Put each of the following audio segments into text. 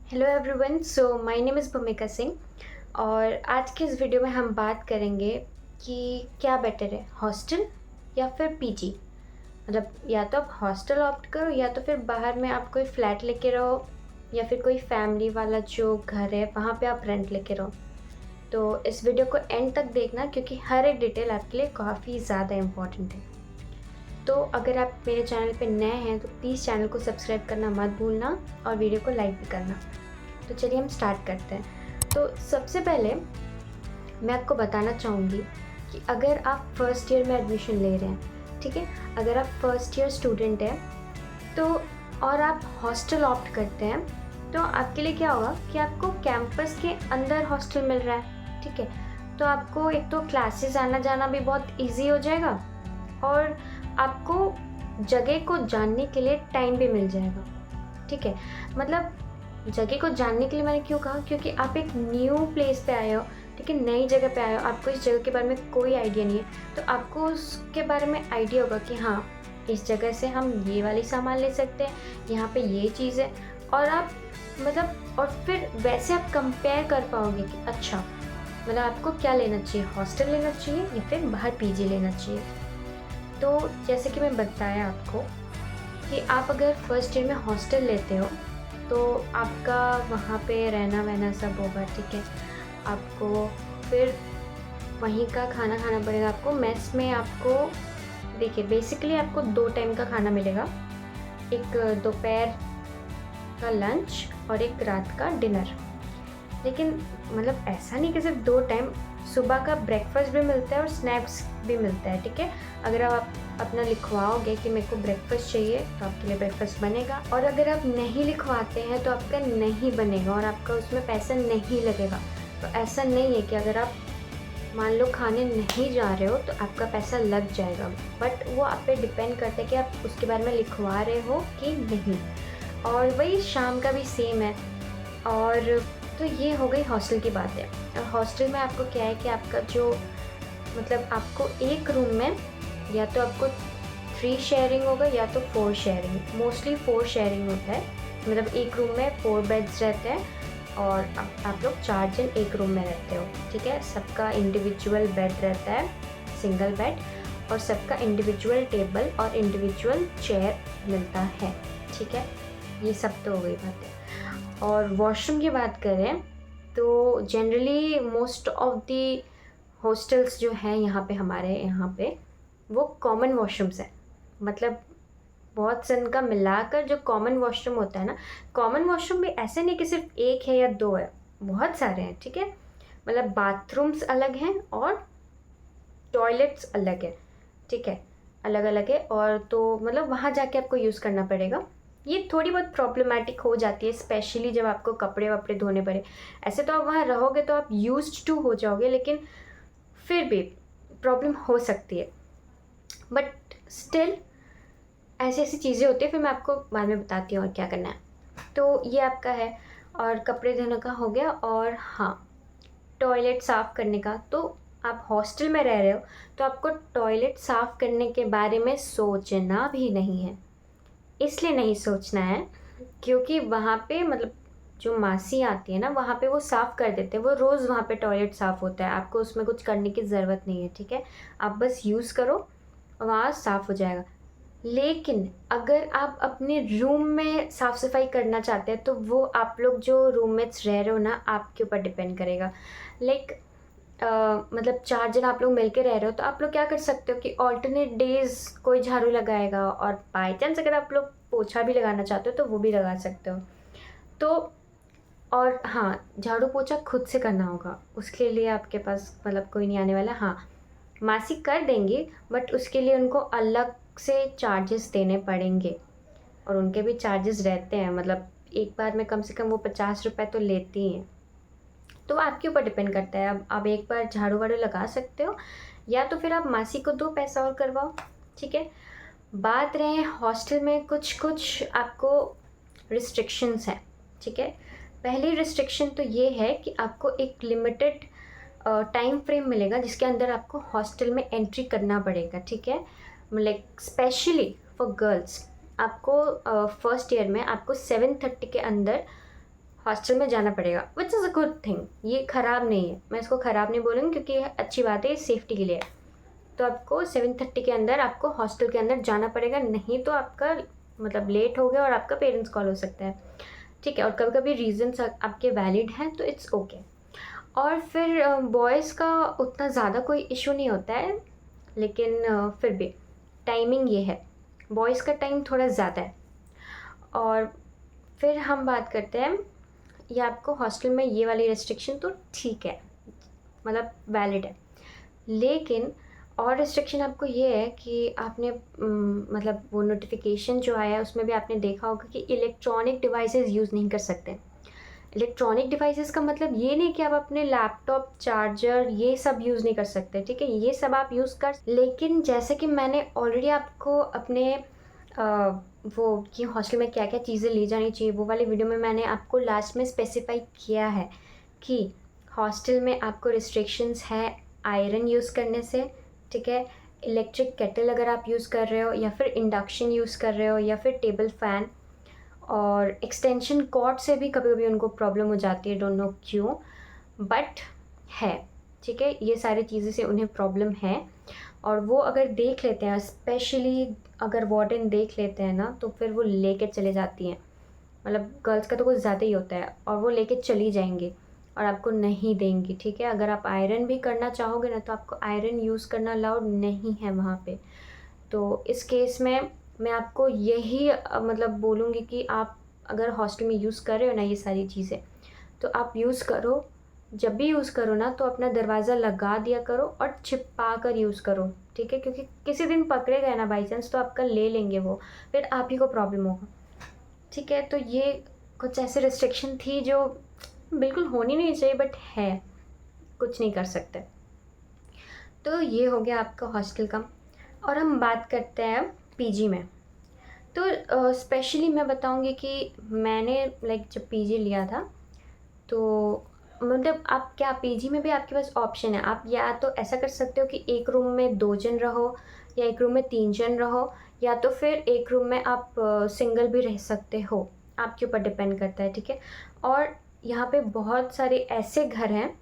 Hello everyone, so my name is भूमिका सिंह। और आज के इस वीडियो में हम बात करेंगे कि क्या बेटर है, हॉस्टल या फिर पीजी। मतलब या तो आप हॉस्टल ऑप्ट करो या तो फिर बाहर में आप कोई फ्लैट लेके रहो या फिर कोई फैमिली वाला जो घर है वहाँ पे आप रेंट लेके रहो। तो इस वीडियो को एंड तक देखना क्योंकि हर एक डिटेल आपके लिए काफ़ी ज़्यादा इम्पॉर्टेंट है। तो अगर आप मेरे चैनल पे नए हैं तो प्लीज़ चैनल को सब्सक्राइब करना मत भूलना और वीडियो को लाइक भी करना। तो चलिए हम स्टार्ट करते हैं। तो सबसे पहले मैं आपको बताना चाहूँगी कि अगर आप फर्स्ट ईयर में एडमिशन ले रहे हैं, ठीक है, अगर आप फर्स्ट ईयर स्टूडेंट हैं तो और आप हॉस्टल ऑप्ट करते हैं तो आपके लिए क्या होगा कि आपको कैंपस के अंदर हॉस्टल मिल रहा है, ठीक है। तो आपको एक तो क्लासेस आना जाना भी बहुत इजी हो जाएगा और आपको जगह को जानने के लिए टाइम भी मिल जाएगा, ठीक है। मतलब जगह को जानने के लिए मैंने क्यों कहा, क्योंकि आप एक न्यू प्लेस पे आए हो, ठीक है, नई जगह पे आए हो, आपको इस जगह के बारे में कोई आइडिया नहीं है, तो आपको उसके बारे में आइडिया होगा कि हाँ इस जगह से हम ये वाली सामान ले सकते हैं, यहाँ पे ये चीज़ है। और आप मतलब और फिर वैसे आप कंपेयर कर पाओगे कि अच्छा मतलब आपको क्या लेना चाहिए, हॉस्टल लेना चाहिए या फिर बाहर पीजी लेना चाहिए। तो जैसे कि मैं बताया आपको कि आप अगर फर्स्ट ईयर में हॉस्टल लेते हो तो आपका वहाँ पे रहना वहना सब होगा, ठीक है। आपको फिर वहीं का खाना खाना पड़ेगा। आपको मेस में आपको देखिए बेसिकली आपको 2 टाइम का खाना मिलेगा, एक दोपहर का लंच और एक रात का डिनर। लेकिन मतलब ऐसा नहीं कि सिर्फ 2 टाइम, सुबह का ब्रेकफास्ट भी मिलता है और स्नैक्स भी मिलता है, ठीक है। अगर आप अपना लिखवाओगे कि मेरे को ब्रेकफास्ट चाहिए तो आपके लिए ब्रेकफास्ट बनेगा, और अगर आप नहीं लिखवाते हैं तो आपका नहीं बनेगा और आपका उसमें पैसा नहीं लगेगा। तो ऐसा नहीं है कि अगर आप मान लो खाने नहीं जा रहे हो तो आपका पैसा लग जाएगा, बट वो आप पे डिपेंड करता है कि आप उसके बारे में लिखवा रहे हो कि नहीं। और वही शाम का भी सेम है। और तो ये हो गई हॉस्टल की बात है। और हॉस्टल में आपको क्या है कि आपका जो मतलब आपको एक रूम में या तो आपको 3 शेयरिंग होगा या तो 4 शेयरिंग, मोस्टली 4 शेयरिंग होता है। मतलब एक रूम में 4 बेड्स रहते हैं और आप लोग 4 जन एक रूम में रहते हो, ठीक है। सबका इंडिविजुअल बेड रहता है, सिंगल बेड, और सबका इंडिविजुअल टेबल और इंडिविजुअल चेयर मिलता है, ठीक है। ये सब तो हो गई बातें। और वॉशरूम की बात करें तो generally most of the hostels जो हैं यहाँ पे हमारे यहाँ पे वो कॉमन वॉशरूम्स हैं। मतलब बहुत सन का मिलाकर जो कॉमन वॉशरूम होता है ना, कॉमन वॉशरूम भी ऐसे नहीं कि सिर्फ एक है या 2 है, बहुत सारे हैं, ठीक है। मतलब बाथरूम्स अलग हैं और टॉयलेट्स अलग है, ठीक है, अलग अलग है। और तो मतलब वहाँ जाके आपको यूज़ करना पड़ेगा। ये थोड़ी बहुत प्रॉब्लमेटिक हो जाती है स्पेशली जब आपको कपड़े वपड़े धोने पड़े। ऐसे तो आप वहाँ रहोगे तो आप यूज्ड टू हो जाओगे, लेकिन फिर भी प्रॉब्लम हो सकती है। बट स्टिल ऐसी ऐसी चीज़ें होती है, फिर मैं आपको बाद में बताती हूँ और क्या करना है। तो ये आपका है और कपड़े धोने का हो गया। और हाँ, टॉयलेट साफ़ करने का, तो आप हॉस्टल में रह रहे हो तो आपको टॉयलेट साफ़ करने के बारे में सोचना भी नहीं है। इसलिए नहीं सोचना है क्योंकि वहाँ पे मतलब जो मासी आती है ना वहाँ पे वो साफ़ कर देते हैं, वो रोज़ वहाँ पे टॉयलेट साफ़ होता है, आपको उसमें कुछ करने की ज़रूरत नहीं है, ठीक है। आप बस यूज़ करो और वहाँ साफ़ हो जाएगा। लेकिन अगर आप अपने रूम में साफ़ सफाई करना चाहते हैं तो वो आप लोग जो रूममेट्स रह रहे हो ना आपके ऊपर डिपेंड करेगा। लाइक मतलब 4 जन आप लोग मिल के रह रहे हो तो आप लोग क्या कर सकते हो कि ऑल्टरनेट डेज़ कोई झाड़ू लगाएगा, और बाई चांस अगर आप लोग पोछा भी लगाना चाहते हो तो वो भी लगा सकते हो। तो और हाँ, झाड़ू पोछा खुद से करना होगा, उसके लिए आपके पास मतलब कोई नहीं आने वाला। हाँ, मासी कर देंगी बट उसके लिए उनको अलग से चार्जेस देने पड़ेंगे, और उनके भी चार्जेस रहते हैं। मतलब एक बार में कम से कम वो 50 रुपये तो लेती हैं। तो आपके ऊपर डिपेंड करता है, अब आप एक बार झाड़ू वाड़ू लगा सकते हो या तो फिर आप मासी को 2 पैसा और करवाओ, ठीक है। बात रहे हॉस्टल में कुछ कुछ आपको रिस्ट्रिक्शंस हैं, ठीक है। पहली रिस्ट्रिक्शन तो ये है कि आपको एक लिमिटेड टाइम फ्रेम मिलेगा जिसके अंदर आपको हॉस्टल में एंट्री करना पड़ेगा, ठीक है। लाइक स्पेशली फॉर गर्ल्स आपको फर्स्ट ईयर में आपको 7:30 के अंदर हॉस्टल में जाना पड़ेगा, which is a good thing. ये ख़राब नहीं है, मैं इसको ख़राब नहीं बोलूँगी क्योंकि ये अच्छी बात है, ये सेफ्टी के लिए है। तो आपको 7:30 के अंदर आपको हॉस्टल के अंदर जाना पड़ेगा, नहीं तो आपका मतलब लेट हो गया और आपका पेरेंट्स कॉल हो सकता है, ठीक है। और कभी कभी रीजंस आपके वैलिड हैं तो इट्स ओके। और फिर बॉयज़ का उतना ज़्यादा कोई इशू नहीं होता है, लेकिन फिर भी टाइमिंग ये है, बॉयज़ का टाइम थोड़ा ज़्यादा है। और फिर हम बात करते हैं, ये आपको हॉस्टल में ये वाली रेस्ट्रिक्शन तो ठीक है, मतलब वैलिड है, लेकिन और रिस्ट्रिक्शन आपको ये है कि आपने मतलब वो नोटिफिकेशन जो आया है उसमें भी आपने देखा होगा कि इलेक्ट्रॉनिक डिवाइसेस यूज़ नहीं कर सकते। इलेक्ट्रॉनिक डिवाइसेस का मतलब ये नहीं कि आप अपने लैपटॉप, चार्जर ये सब यूज़ नहीं कर सकते, ठीक है, ये सब आप यूज़ कर, लेकिन जैसे कि मैंने ऑलरेडी आपको अपने वो कि हॉस्टल में क्या क्या चीज़ें ली जानी चाहिए वो वाले वीडियो में मैंने आपको लास्ट में स्पेसिफाई किया है कि हॉस्टल में आपको रिस्ट्रिक्शंस है आयरन यूज़ करने से, ठीक है, इलेक्ट्रिक केटल अगर आप यूज़ कर रहे हो या फिर इंडक्शन यूज़ कर रहे हो या फिर टेबल फ़ैन, और एक्सटेंशन कॉर्ड से भी कभी कभी उनको प्रॉब्लम हो जाती है, डोंट नो क्यों, बट है, ठीक है, ये सारी चीज़ें से उन्हें प्रॉब्लम है। और वो अगर देख लेते हैं, स्पेशली अगर वार्डन देख लेते हैं ना, तो फिर वो लेके चले जाती हैं, मतलब गर्ल्स का तो कुछ ज़्यादा ही होता है, और वो लेके चली जाएंगी और आपको नहीं देंगी, ठीक है। अगर आप आयरन भी करना चाहोगे ना तो आपको आयरन यूज़ करना अलाउड नहीं है वहाँ पे। तो इस केस में मैं आपको यही मतलब बोलूँगी कि आप अगर हॉस्टल में यूज़ कर रहे हो ना ये सारी चीज़ें, तो आप यूज़ करो, जब भी यूज़ करो ना तो अपना दरवाज़ा लगा दिया करो और छिपा कर यूज़ करो, ठीक है, क्योंकि किसी दिन पकड़े गए ना बाई चांस तो आपका ले लेंगे वो, फिर आप ही को प्रॉब्लम होगा, ठीक है। तो ये कुछ ऐसी रिस्ट्रिक्शन थी जो बिल्कुल होनी नहीं चाहिए, बट है, कुछ नहीं कर सकते। तो ये हो गया आपका हॉस्टल का। और हम बात करते हैं पीजी में। तो स्पेशली मैं बताऊंगी कि मैंने जब पीजी लिया था तो मतलब आप क्या पीजी में भी आपके पास ऑप्शन है, आप या तो ऐसा कर सकते हो कि एक रूम में 2 जन रहो या एक रूम में 3 जन रहो, या तो फिर एक रूम में आप सिंगल भी रह सकते हो, आपके ऊपर डिपेंड करता है, ठीक है। और यहाँ पे बहुत सारे ऐसे घर हैं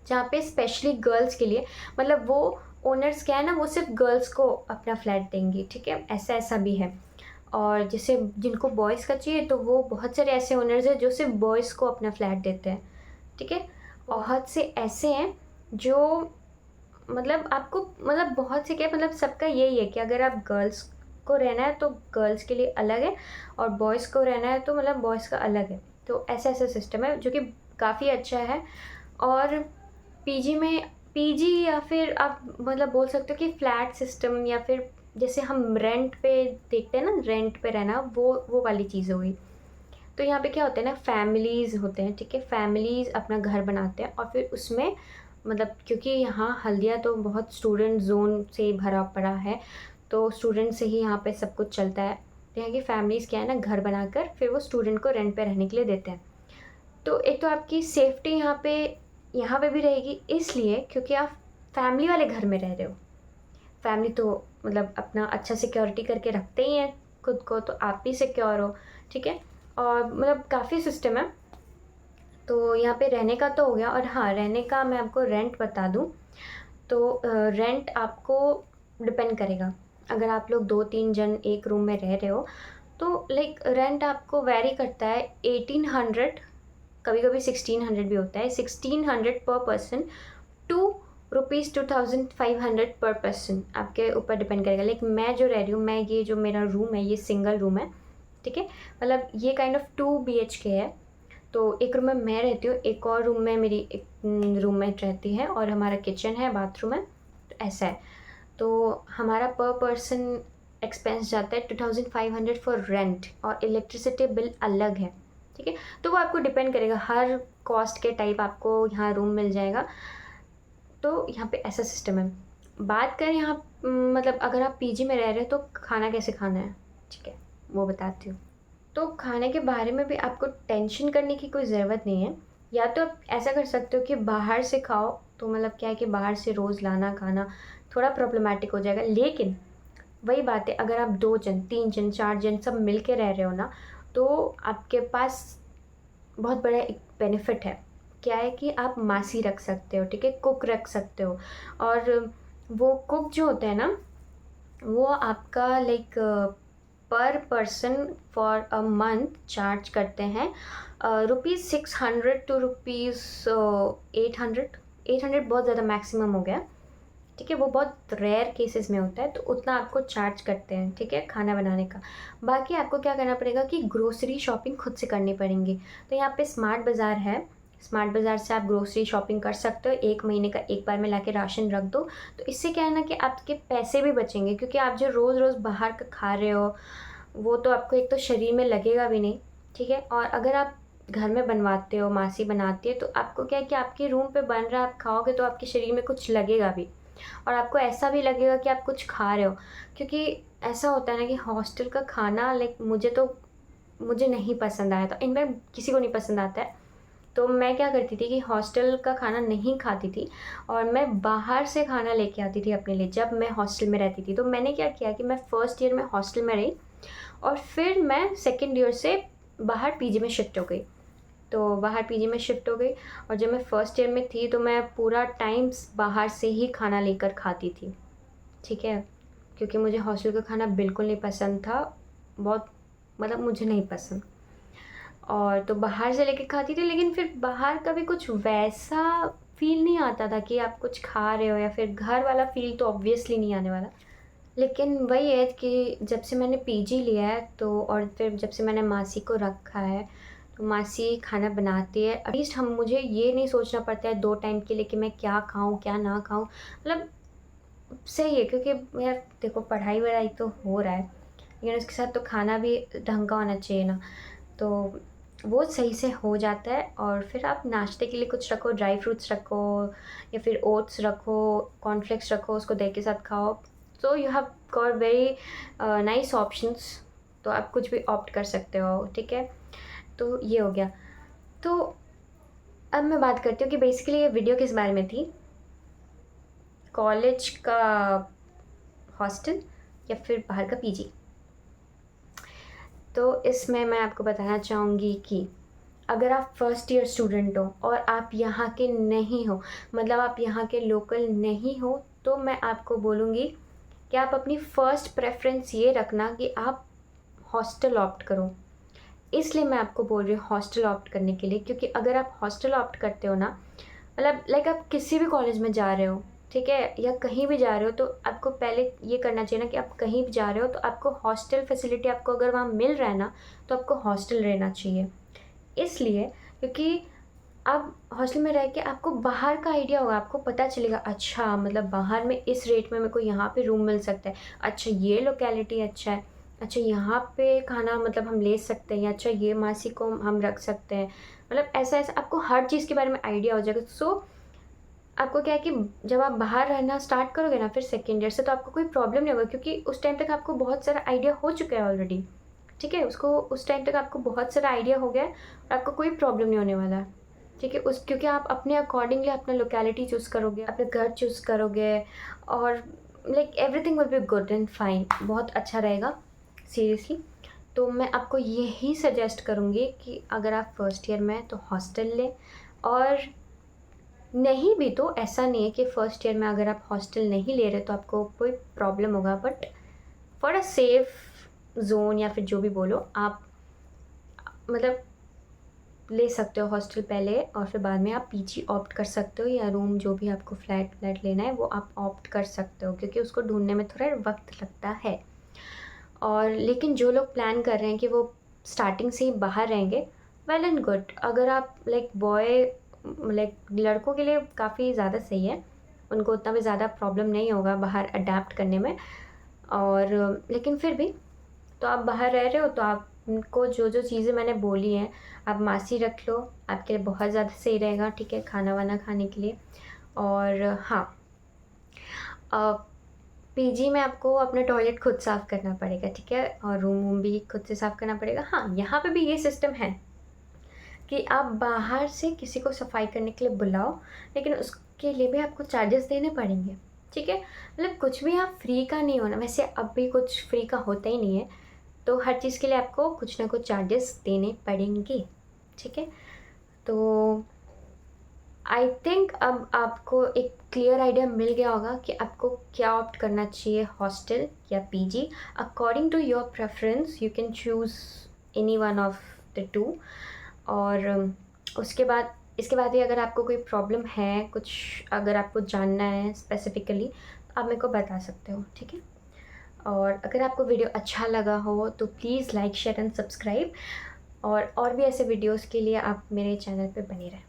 जहाँ पे स्पेशली गर्ल्स के लिए, मतलब वो ओनर्स क्या है ना, वो सिर्फ गर्ल्स को अपना फ्लैट देंगी, ठीक है, ऐसा ऐसा भी है। और जैसे जिनको बॉयज़ का चाहिए तो वो बहुत सारे ऐसे ओनर्स हैं जो सिर्फ बॉयज़ को अपना फ्लैट देते हैं, ठीक है। बहुत से ऐसे हैं जो मतलब आपको मतलब बहुत से क्या मतलब सबका यही है कि अगर आप गर्ल्स को रहना है तो गर्ल्स के लिए अलग है और बॉयज़ को रहना है तो मतलब बॉयज़ का अलग है। तो ऐसा ऐसा सिस्टम है जो कि काफ़ी अच्छा है। और पीजी में, पीजी या फिर आप मतलब बोल सकते हो कि फ्लैट सिस्टम, या फिर जैसे हम रेंट पे देखते हैं ना, रेंट पे रहना, वो वाली चीज़ हो गई। तो यहाँ पे क्या होता है ना, फैमिलीज़ होते हैं, ठीक है, फैमिलीज़ अपना घर बनाते हैं और फिर उसमें मतलब क्योंकि यहाँ हल्दिया तो बहुत स्टूडेंट जोन से भरा पड़ा है, तो स्टूडेंट से ही यहाँ पे सब कुछ चलता है। तो यहाँ की फैमिलीज़ क्या है ना, घर बनाकर फिर वो स्टूडेंट को रेंट पे रहने के लिए देते हैं। तो एक तो आपकी सेफ्टी यहाँ पे भी रहेगी, इसलिए क्योंकि आप फैमिली वाले घर में रह रहे हो। फैमिली तो मतलब अपना अच्छा सिक्योरिटी करके रखते ही हैं खुद को, तो आप भी सिक्योर हो, ठीक है। और मतलब काफ़ी सिस्टम है। तो यहाँ पे रहने का तो हो गया, और हाँ, रहने का मैं आपको रेंट बता दूँ तो रेंट आपको डिपेंड करेगा। अगर आप लोग 2-3 जन एक रूम में रह रहे हो तो रेंट आपको वेरी करता है 1800, कभी कभी 1600 भी होता है, 1600 पर पर्सन टू ₹2500 पर पर्सन, आपके ऊपर डिपेंड करेगा। मैं जो रह रही हूँ, मैं ये जो मेरा रूम है ये सिंगल रूम है, ठीक है, मतलब ये काइंड ऑफ 2 BHK है। तो एक रूम में मैं रहती हूँ, एक और रूम में मेरी एक रूममेट रहती है, और हमारा किचन है, बाथरूम है, तो ऐसा है। तो हमारा पर पर्सन एक्सपेंस जाता है 2500 फॉर रेंट, और इलेक्ट्रिसिटी बिल अलग है, ठीक है। तो वो आपको डिपेंड करेगा, हर कॉस्ट के टाइप आपको यहाँ रूम मिल जाएगा। तो यहाँ पे ऐसा सिस्टम है। बात करें यहाँ मतलब अगर आप पीजी में रह रहे हो तो खाना कैसे खाना है, ठीक है, वो बताती हूँ। तो खाने के बारे में भी आपको टेंशन करने की कोई ज़रूरत नहीं है। या तो आप ऐसा कर सकते हो कि बाहर से खाओ, तो मतलब क्या है कि बाहर से रोज़ लाना खाना थोड़ा प्रॉब्लमेटिक हो जाएगा, लेकिन वही बात है, अगर आप 2 जन 3 जन 4 जन सब मिल के रह रहे हो ना, तो आपके पास बहुत बड़ा एक बेनिफिट है। क्या है कि आप मासी रख सकते हो, ठीक है, कुक रख सकते हो। और वो कुक जो होते हैं ना, वो आपका लाइक पर person for a month charge करते हैं ₹600 टू ₹800। 800 बहुत ज़्यादा मैक्सिमम हो गया, ठीक है, वो बहुत रेयर केसेस में होता है, तो उतना आपको चार्ज करते हैं, ठीक है, खाना बनाने का। बाकी आपको क्या करना पड़ेगा कि ग्रोसरी शॉपिंग खुद से करनी पड़ेंगी। तो यहाँ पे स्मार्ट बाज़ार है, स्मार्ट बाज़ार से आप ग्रोसरी शॉपिंग कर सकते हो। 1 महीने का एक बार में लाके राशन रख दो, तो इससे क्या है ना कि आपके पैसे भी बचेंगे, क्योंकि आप जो रोज़ रोज़ बाहर का खा रहे हो वो तो आपको एक तो शरीर में लगेगा भी नहीं, ठीक है। और अगर आप घर में बनवाते हो, मासी बनाती है, तो आपको क्या है कि आपके रूम पे बन रहा है, आप खाओगे तो आपके शरीर में कुछ लगेगा भी, और आपको ऐसा भी लगेगा कि आप कुछ खा रहे हो। क्योंकि ऐसा होता है ना कि हॉस्टल का खाना लाइक मुझे नहीं पसंद आया था, इनफैक्ट किसी को नहीं पसंद आता है। तो मैं क्या करती थी कि हॉस्टल का खाना नहीं खाती थी, और मैं बाहर से खाना लेके आती थी अपने लिए जब मैं हॉस्टल में रहती थी। तो मैंने क्या किया कि मैं फर्स्ट ईयर में हॉस्टल में रही, और फिर मैं सेकेंड ईयर से बाहर पीजी में शिफ्ट हो गई। तो बाहर पीजी में शिफ्ट हो गई, और जब मैं फर्स्ट ईयर में थी तो मैं पूरा टाइम बाहर से ही खाना लेकर खाती थी, ठीक है, क्योंकि मुझे हॉस्टल का खाना बिल्कुल नहीं पसंद था, बहुत मतलब मुझे नहीं पसंद। और तो बाहर से लेके खाती थी, लेकिन फिर बाहर का भी कुछ वैसा फ़ील नहीं आता था कि आप कुछ खा रहे हो, या फिर घर वाला फ़ील तो ऑब्वियसली नहीं आने वाला। लेकिन वही है कि जब से मैंने पीजी लिया है, तो और फिर जब से मैंने मासी को रखा है, तो मासी खाना बनाती है। एटलीस्ट मुझे ये नहीं सोचना पड़ता है 2 टाइम के लिए कि मैं क्या खाऊँ, क्या ना खाऊँ। मतलब सही है, क्योंकि यार देखो पढ़ाई वढ़ाई तो हो रहा है, लेकिन उसके साथ तो खाना भी ढंग का होना चाहिए ना। तो वो सही से हो जाता है, और फिर आप नाश्ते के लिए कुछ रखो, ड्राई फ्रूट्स रखो, या फिर ओट्स रखो, कॉर्नफ्लेक्स रखो, उसको दही के साथ खाओ। तो you have got very nice options, तो आप कुछ भी ऑप्ट कर सकते हो, ठीक है। तो ये हो गया। तो अब मैं बात करती हूँ कि बेसिकली ये वीडियो किस बारे में थी, कॉलेज का हॉस्टल या फिर बाहर का पीजी। तो इसमें मैं आपको बताना चाहूँगी कि अगर आप फर्स्ट ईयर स्टूडेंट हो और आप यहाँ के नहीं हो, मतलब आप यहाँ के लोकल नहीं हो, तो मैं आपको बोलूँगी कि आप अपनी फ़र्स्ट प्रेफरेंस ये रखना कि आप हॉस्टल ऑप्ट करो। इसलिए मैं आपको बोल रही हूँ हॉस्टल ऑप्ट करने के लिए, क्योंकि अगर आप हॉस्टल ऑप्ट करते हो ना, मतलब लाइक आप किसी भी कॉलेज में जा रहे हो, ठीक है, या कहीं भी जा रहे हो, तो आपको पहले ये करना चाहिए ना कि आप कहीं भी जा रहे हो तो आपको हॉस्टल फैसिलिटी आपको अगर वहाँ मिल रहा है ना, तो आपको हॉस्टल रहना चाहिए। इसलिए क्योंकि आप हॉस्टल में रह के आपको बाहर का आइडिया होगा, आपको पता चलेगा अच्छा मतलब बाहर में इस रेट में मेरे को यहाँ पे रूम मिल सकता है, अच्छा ये लोकेलिटी अच्छा है, अच्छा यहाँ पे खाना मतलब हम ले सकते हैं, अच्छा ये मासी को हम रख सकते हैं, मतलब ऐसा ऐसा आपको हर चीज़ के बारे में आइडिया हो जाएगा। सो आपको क्या है कि जब आप बाहर रहना स्टार्ट करोगे ना फिर सेकेंड ईयर से, तो आपको कोई प्रॉब्लम नहीं होगा, क्योंकि उस टाइम तक आपको बहुत सारा आइडिया हो चुका है ऑलरेडी, ठीक है, उसको उस टाइम तक आपको बहुत सारा आइडिया हो गया है, और आपको कोई प्रॉब्लम नहीं होने वाला है, ठीक है। उस क्योंकि आप अपने अकॉर्डिंगली अपना लोकेलिटी चूज़ करोगे, अपने घर चूज़ करोगे, और like everything will be good and fine, बहुत अच्छा रहेगा सीरियसली। तो मैं आपको यही सजेस्ट करूँगी कि अगर आप फर्स्ट ईयर में हैं तो हॉस्टल लें, और नहीं भी तो ऐसा नहीं है कि फ़र्स्ट ईयर में अगर आप हॉस्टल नहीं ले रहे तो आपको कोई प्रॉब्लम होगा, but for a safe zone या फिर जो भी बोलो आप, मतलब ले सकते हो हॉस्टल पहले, और फिर बाद में आप पीजी ऑप्ट कर सकते हो, या रूम जो भी आपको फ्लैट लेना है वो आप ऑप्ट कर सकते हो, क्योंकि उसको ढूंढने में थोड़ा वक्त लगता है। और लेकिन जो लोग प्लान कर रहे हैं कि वो स्टार्टिंग से ही बाहर रहेंगे, वेल एंड गुड। अगर आप लाइक बॉय लाइक लड़कों के लिए काफ़ी ज़्यादा सही है, उनको उतना भी ज़्यादा प्रॉब्लम नहीं होगा बाहर अडेप्ट करने में। और लेकिन फिर भी तो आप बाहर रह रहे हो तो आपको जो जो चीज़ें मैंने बोली हैं आप मासी रख लो, आपके लिए बहुत ज़्यादा सही रहेगा, ठीक है, खाना वाना खाने के लिए। और हाँ, पीजी में आपको अपना टॉयलेट खुद साफ़ करना पड़ेगा, ठीक है, और रूम वूम भी खुद से साफ़ करना पड़ेगा। हाँ, यहाँ पे भी ये सिस्टम है कि आप बाहर से किसी को सफाई करने के लिए बुलाओ, लेकिन उसके लिए भी आपको चार्जेस देने पड़ेंगे, ठीक है। मतलब कुछ भी आप फ्री का नहीं होना, वैसे अब भी कुछ फ्री का होता ही नहीं है, तो हर चीज़ के लिए आपको कुछ ना कुछ चार्जेस देने पड़ेंगे, ठीक है। तो आई थिंक अब आपको एक क्लियर आइडिया मिल गया होगा कि आपको क्या ऑप्ट करना चाहिए, हॉस्टल या PG. According to your preference you can choose any one of the two. और उसके बाद इसके बाद भी अगर आपको कोई प्रॉब्लम है, कुछ अगर आपको जानना है स्पेसिफिकली, तो आप मेरे को बता सकते हो, ठीक है। और अगर आपको वीडियो अच्छा लगा हो तो please like share and subscribe, और भी ऐसे वीडियोस के लिए आप मेरे चैनल पे बने रहें।